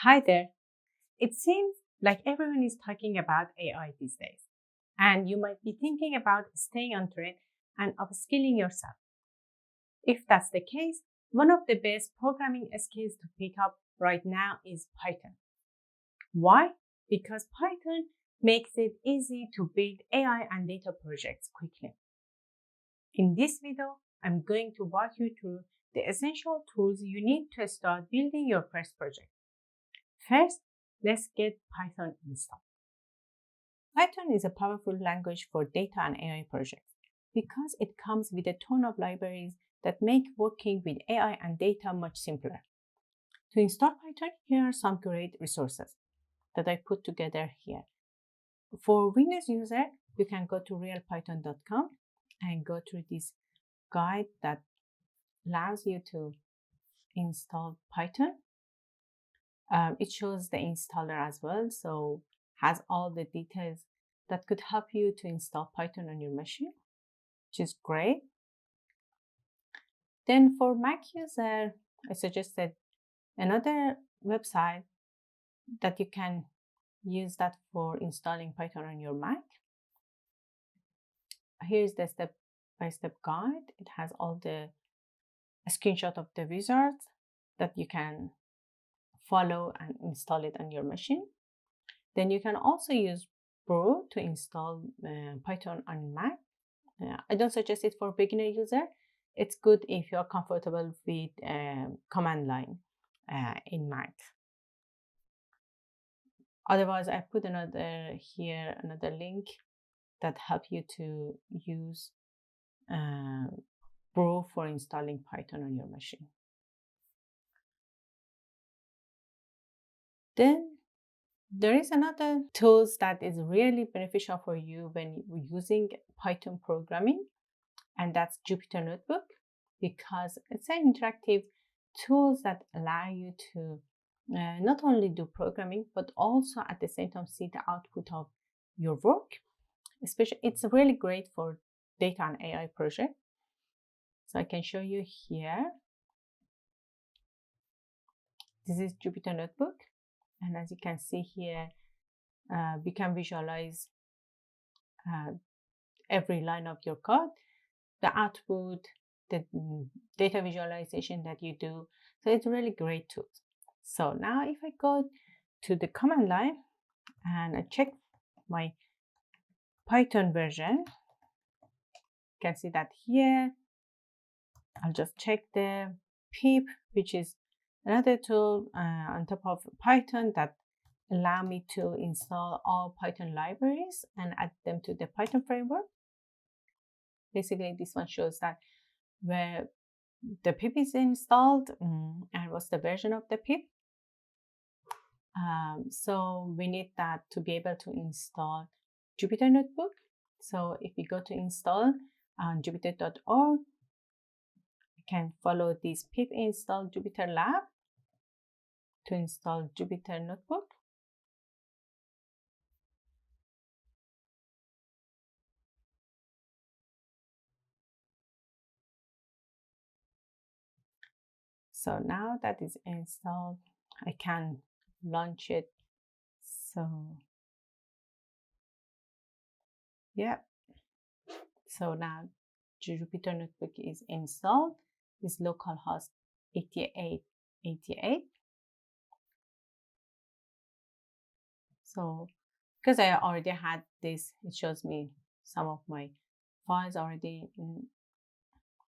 Hi there. It seems like everyone is talking about AI these days, and you might be thinking about staying on trend and upskilling yourself. If that's the case, one of the best programming skills to pick up right now is Python. Why? Because Python makes it easy to build AI and data projects quickly. In this video, I'm going to walk you through the essential tools you need to start building your first project. First, let's get Python installed. Python is a powerful language for data and AI projects because it comes with a ton of libraries that make working with AI and data much simpler. To install Python, here are some great resources that I put together here. For Windows user, you can go to realpython.com and go through this guide that allows you to install Python. It shows the installer as well, so has all the details that could help you to install Python on your machine, which is great. Then for Mac user, I suggested another website that you can use that for installing Python on your Mac. Here's the step-by-step guide. It has all the screenshot of the wizard that you can follow and install it on your machine. Then you can also use Brew to install Python on Mac. I don't suggest it for beginner user. It's good if you're comfortable with command line in Mac. Otherwise, I put another link that help you to use Brew for installing Python on your machine. Then there is another tools that is really beneficial for you when you're using Python programming, and that's Jupyter Notebook, because it's an interactive tools that allow you to not only do programming, but also at the same time see the output of your work. Especially, it's really great for data and AI project. So I can show you here. This is Jupyter Notebook. And as you can see here, we can visualize every line of your code, the output, the data visualization that you do. So it's a really great tool. So now if I go to the command line and I check my Python version, you can see that here. I'll just check the pip, which is another tool on top of Python that allow me to install all Python libraries and add them to the Python framework. Basically, this one shows that where the pip is installed and what's the version of the pip. So we need that to be able to install Jupyter Notebook. So if we go to install on jupyter.org, you can follow this pip install Jupyter Lab to install Jupyter Notebook. So now that is installed, I can launch it. So yeah, so now Jupyter Notebook is installed with localhost 8888. So because I already had this, it shows me some of my files already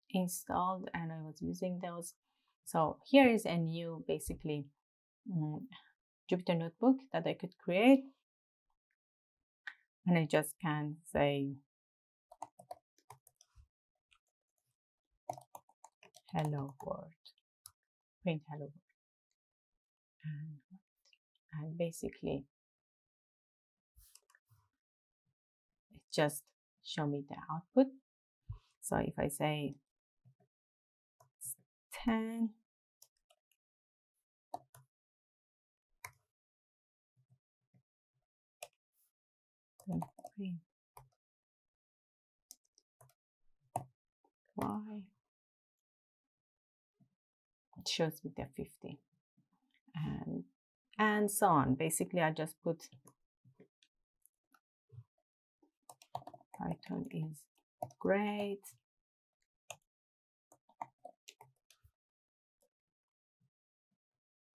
installed and I was using those. So here is a new basically Jupyter Notebook that I could create, and I just can say hello world, print hello world, and basically it just show me the output. So if I say 10, then print y, it shows me the 50. And and so on. Basically, I just put Python is great.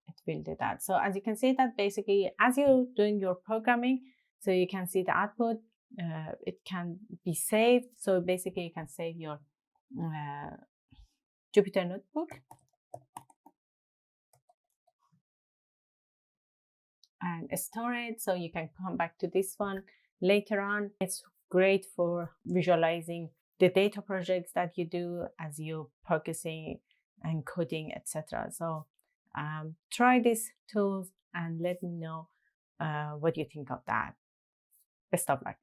It will do that. So as you can see that basically as you're doing your programming, so you can see the output, it can be saved. So basically you can save your Jupyter notebook and store it, so you can come back to this one later on. It's great for visualizing the data projects that you do as you're focusing and coding, etc. So try these tools and let me know what you think of that. Best of luck.